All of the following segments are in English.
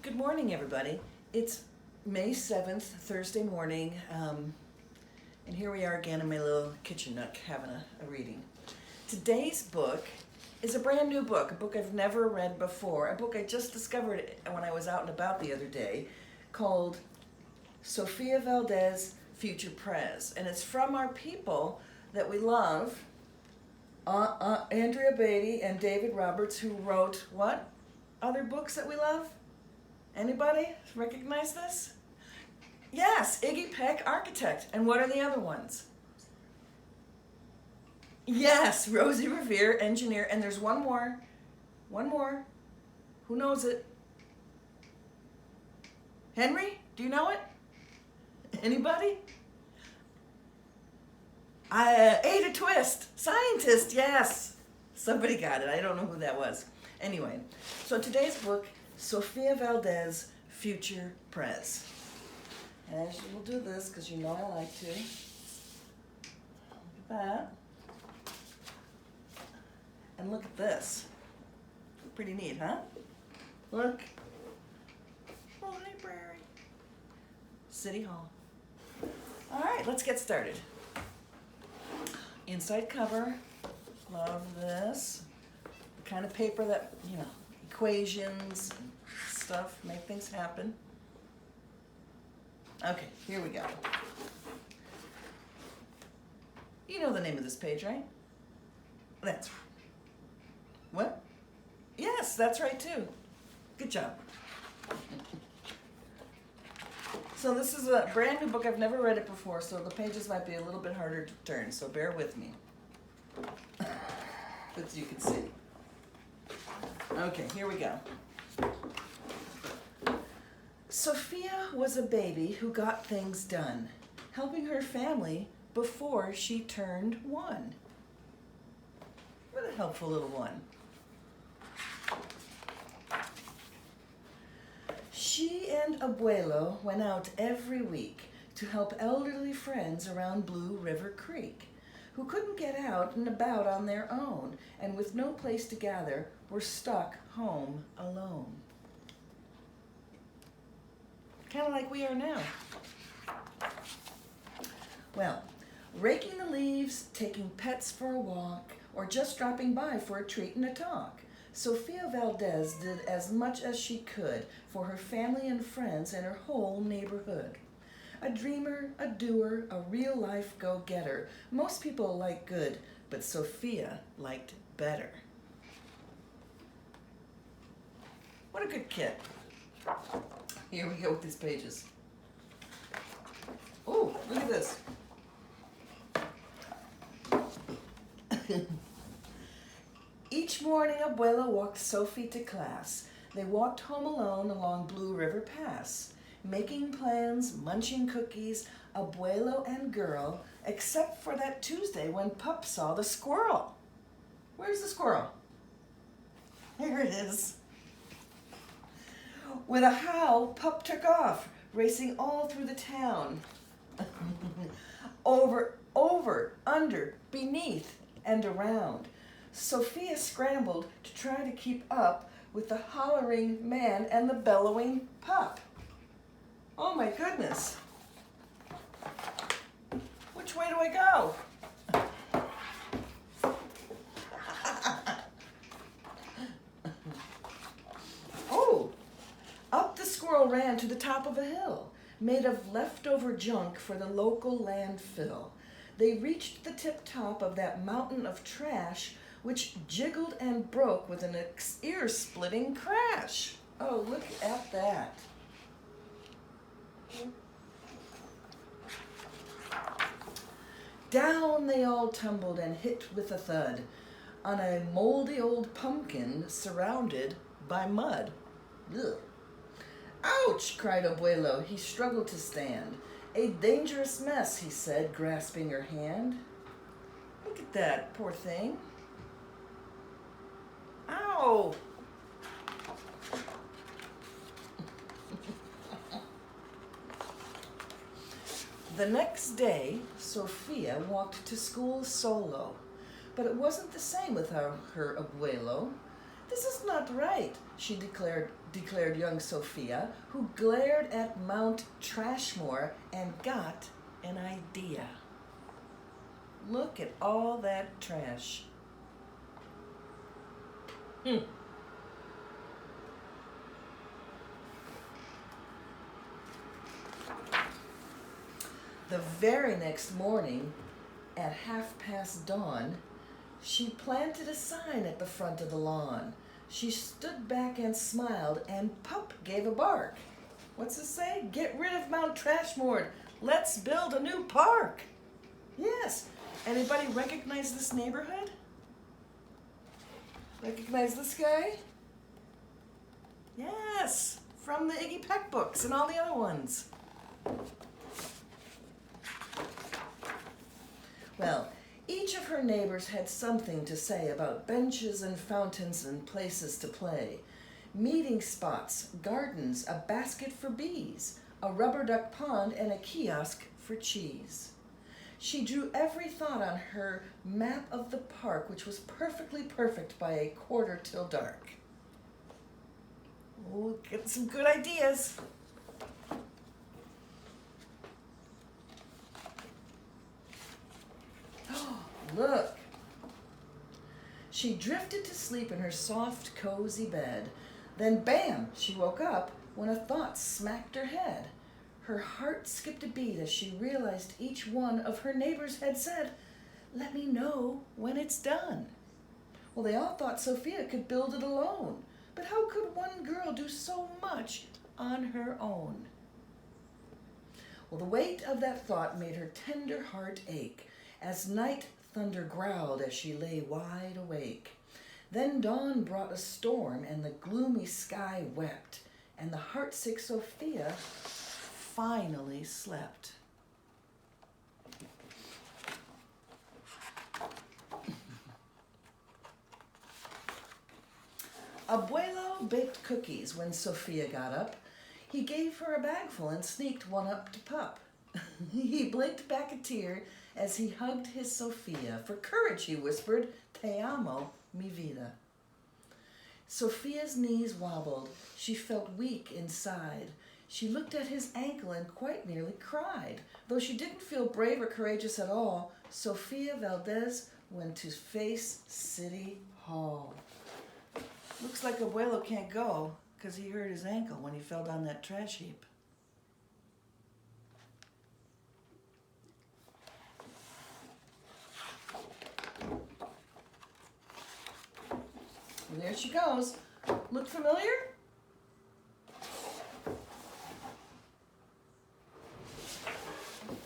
Good morning, everybody. It's May 7th, Thursday morning, and here we are again in my little kitchen nook having a reading. Today's book is a brand new book, a book I've never read before, a book I just discovered when I was out and about the other day, called Sofia Valdez, Future Prez. And it's from our people that we love, Andrea Beatty and David Roberts, who wrote what other books that we love? Anybody recognize this? Yes, Iggy Peck, Architect. And what are the other ones? Yes, Rosie Revere, Engineer. And there's one more. One more. Who knows it? Henry, do you know it? Anybody? Ada Twist, Scientist, yes. Somebody got it. I don't know who that was. Anyway, so today's book, Sofia Valdez, Future Prez. And we'll do this because you know I like to. Look at that. And look at this. Pretty neat, huh? Look. Library. City Hall. All right, let's get started. Inside cover. Love this. The kind of paper that, you know, equations and stuff, make things happen. Okay, here we go. You know the name of this page, right? That's what? Yes, that's right too. Good job. So this is a brand new book. I've never read it before, so the pages might be a little bit harder to turn, so bear with me. As you can see. Okay, here we go. Sofia was a baby who got things done, helping her family before she turned 1. What a helpful little one. She and Abuelo went out every week to help elderly friends around Blue River Creek, who couldn't get out and about on their own, and with no place to gather, were stuck home alone. Kind of like we are now. Well, raking the leaves, taking pets for a walk, or just dropping by for a treat and a talk, Sofia Valdez did as much as she could for her family and friends and her whole neighborhood. A dreamer, a doer, a real-life go-getter. Most people like good, but Sofia liked better. What a good kid. Here we go with these pages. Oh, look at this. Each morning, Abuela walked Sophie to class. They walked home alone along Blue River Pass, making plans, munching cookies, Abuelo and girl, except for that Tuesday when Pup saw the squirrel. Where's the squirrel? Here it is. With a howl, Pup took off, racing all through the town. Over, under, beneath, and around. Sofia scrambled to try to keep up with the hollering man and the bellowing Pup. Oh my goodness. Which way do I go? Oh, up the squirrel ran to the top of a hill, made of leftover junk for the local landfill. They reached the tip top of that mountain of trash, which jiggled and broke with an ear-splitting crash. Oh, look at that. Down they all tumbled and hit with a thud on a moldy old pumpkin surrounded by mud. Ugh. Ouch, cried Abuelo. He struggled to stand. A dangerous mess, he said, grasping her hand. Look at that, poor thing. Ow! The next day, Sofia walked to school solo, but it wasn't the same without her abuelo. This is not right, she declared young Sofia, who glared at Mount Trashmore and got an idea. Look at all that trash. The very next morning, at dawn, she planted a sign at the front of the lawn. She stood back and smiled, and Pup gave a bark. What's it say? Get rid of Mount Trashmore. Let's build a new park. Yes. Anybody recognize this neighborhood? Recognize this guy? Yes. From the Iggy Peck books and all the other ones. Well, each of her neighbors had something to say about benches and fountains and places to play, meeting spots, gardens, a basket for bees, a rubber duck pond, and a kiosk for cheese. She drew every thought on her map of the park, which was perfectly perfect by a quarter till dark. We'll get some good ideas. Look. She drifted to sleep in her soft, cozy bed. Then, bam, she woke up when a thought smacked her head. Her heart skipped a beat as she realized each one of her neighbors had said, "Let me know when it's done." Well, they all thought Sofia could build it alone. But how could one girl do so much on her own? Well, the weight of that thought made her tender heart ache as night thunder growled as she lay wide awake. Then dawn brought a storm, and the gloomy sky wept, and the heartsick Sofia finally slept. Abuelo baked cookies when Sofia got up. He gave her a bagful and sneaked one up to Pup. He blinked back a tear as he hugged his Sofia. For courage, he whispered, "Te amo, mi vida." Sofia's knees wobbled. She felt weak inside. She looked at his ankle and quite nearly cried. Though she didn't feel brave or courageous at all, Sofia Valdez went to face City Hall. Looks like Abuelo can't go because he hurt his ankle when he fell down that trash heap. And there she goes. Look familiar?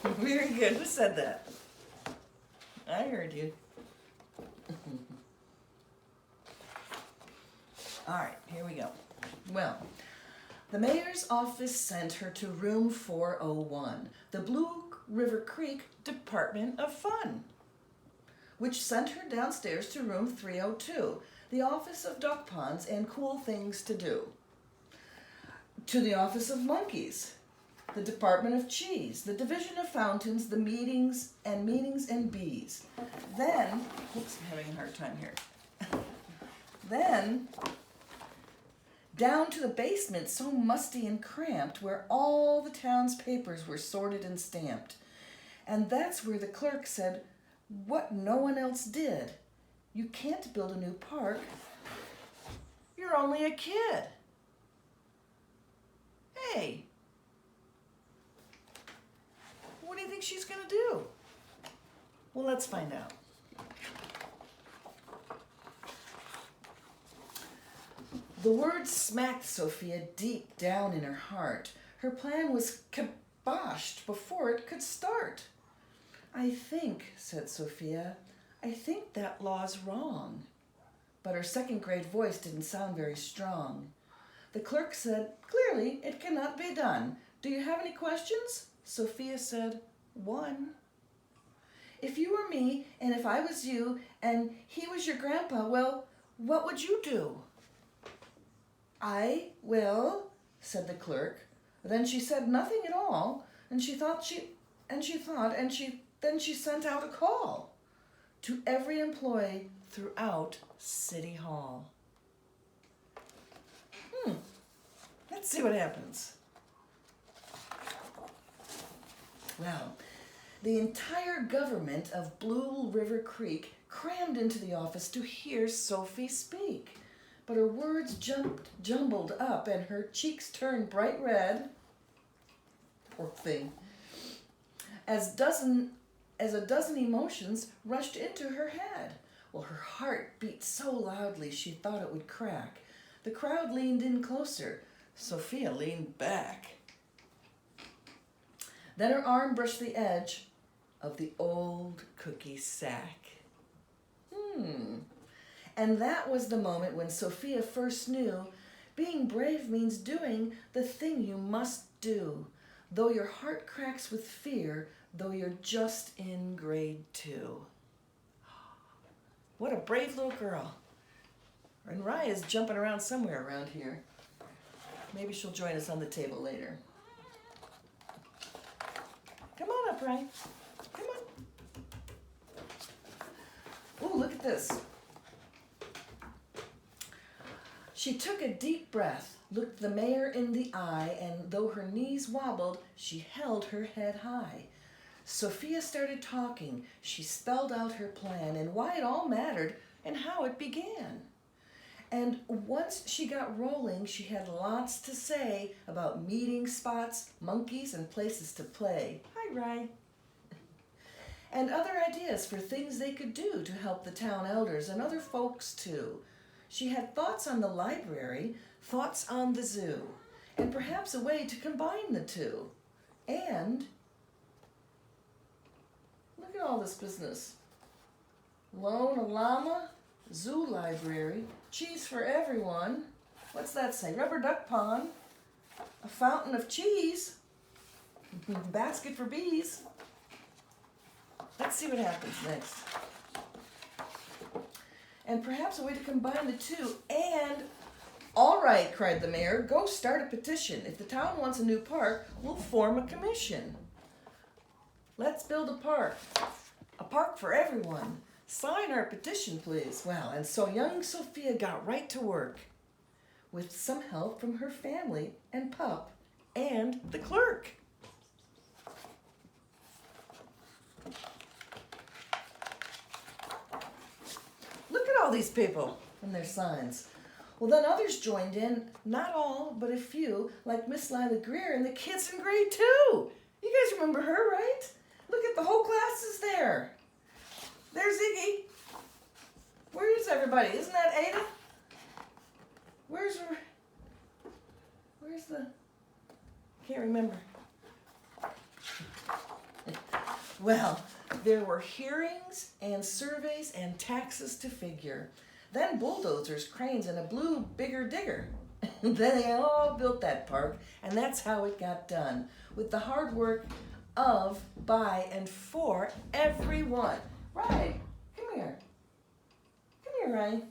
Very good. Who said that? I heard you. All right, here we go. Well, the mayor's office sent her to room 401, the Blue River Creek Department of Fun, which sent her downstairs to room 302, the office of duck ponds and cool things to do, to the office of monkeys, the department of cheese, the division of fountains, the meetings and bees. Then, oops, I'm having a hard time here. Then, down to the basement, so musty and cramped, where all the town's papers were sorted and stamped. And that's where the clerk said what no one else did. You can't build a new park. You're only a kid. Hey, what do you think she's going to do? Well, let's find out. The word smacked Sofia deep down in her heart. Her plan was kiboshed before it could start. "I think," said Sofia, "I think that law's wrong." But her second-grade voice didn't sound very strong. The clerk said, "Clearly, it cannot be done. Do you have any questions?" Sofia said, "One." "If you were me, and if I was you, and he was your grandpa, well, what would you do?" Well, said the clerk. Then she said nothing at all, and then she sent out a call to every employee throughout City Hall. see what happens. Well, the entire government of Blue River Creek crammed into the office to hear Sophie speak. But her words jumbled up and her cheeks turned bright red. Poor thing. As a dozen emotions rushed into her head. Well, her heart beat so loudly she thought it would crack. The crowd leaned in closer. Sophia leaned back. Then her arm brushed the edge of the old cookie sack. And that was the moment when Sophia first knew being brave means doing the thing you must do, though your heart cracks with fear, though you're just in grade 2. What a brave little girl. And Raya's jumping around somewhere around here. Maybe she'll join us on the table later. Come on up, Raya. Come on. Ooh, look at this. She took a deep breath, looked the mayor in the eye, and though her knees wobbled, she held her head high. Sophia started talking. She spelled out her plan and why it all mattered and how it began. And once she got rolling, she had lots to say about meeting spots, monkeys, and places to play. Hi, Rai. And other ideas for things they could do to help the town elders and other folks too. She had thoughts on the library, thoughts on the zoo, and perhaps a way to combine the two. And look at all this business. Loan a llama, zoo library, cheese for everyone. What's that say? Rubber duck pond, a fountain of cheese, basket for bees. Let's see what happens next. And perhaps a way to combine the two. And, all right, cried the mayor, go start a petition. If the town wants a new park, we'll form a commission. Let's build a park for everyone. Sign our petition, please. Well, and so young Sophia got right to work with some help from her family and pup and the clerk. Look at all these people and their signs. Well, then others joined in, not all, but a few, like Miss Lila Greer and the kids in grade 2. You guys remember her, right? Look at the whole class is there. There's Iggy. Where is everybody? Isn't that Ada? Where's the... Can't remember. Well, there were hearings and surveys and taxes to figure. Then bulldozers, cranes, and a blue bigger digger. Then they all built that park, and that's how it got done, with the hard work of, by, and for everyone. Right, come here. Come here, Ryan.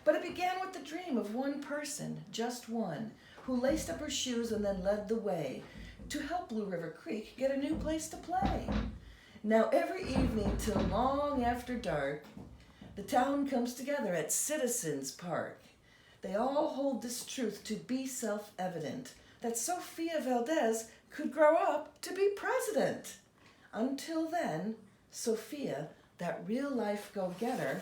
But it began with the dream of one person, just one, who laced up her shoes and then led the way to help Blue River Creek get a new place to play. Now every evening till long after dark, the town comes together at Citizens Park. They all hold this truth to be self-evident, that Sofia Valdez could grow up to be president. Until then, Sofia, that real-life go-getter,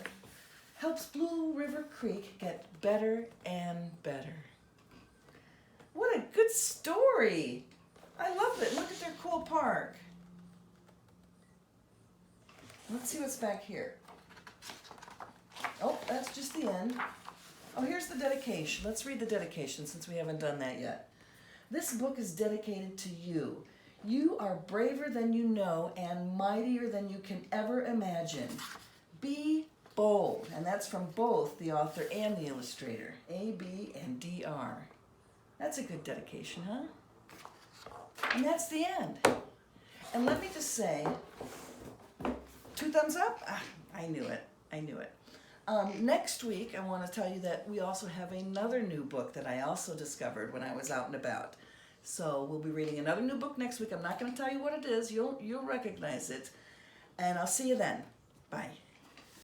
helps Blue River Creek get better and better. What a good story! I love it. Look at their cool park. Let's see what's back here. Oh, that's just the end. Oh, here's the dedication. Let's read the dedication since we haven't done that yet. This book is dedicated to you. You are braver than you know and mightier than you can ever imagine. Be bold. And that's from both the author and the illustrator, A, B, and D.R. That's a good dedication, huh? And that's the end. And let me just say, 2 thumbs up? Ah, I knew it. I knew it. Next week, I want to tell you that we also have another new book that I also discovered when I was out and about. So we'll be reading another new book next week. I'm not going to tell you what it is. You'll recognize it. And I'll see you then. Bye.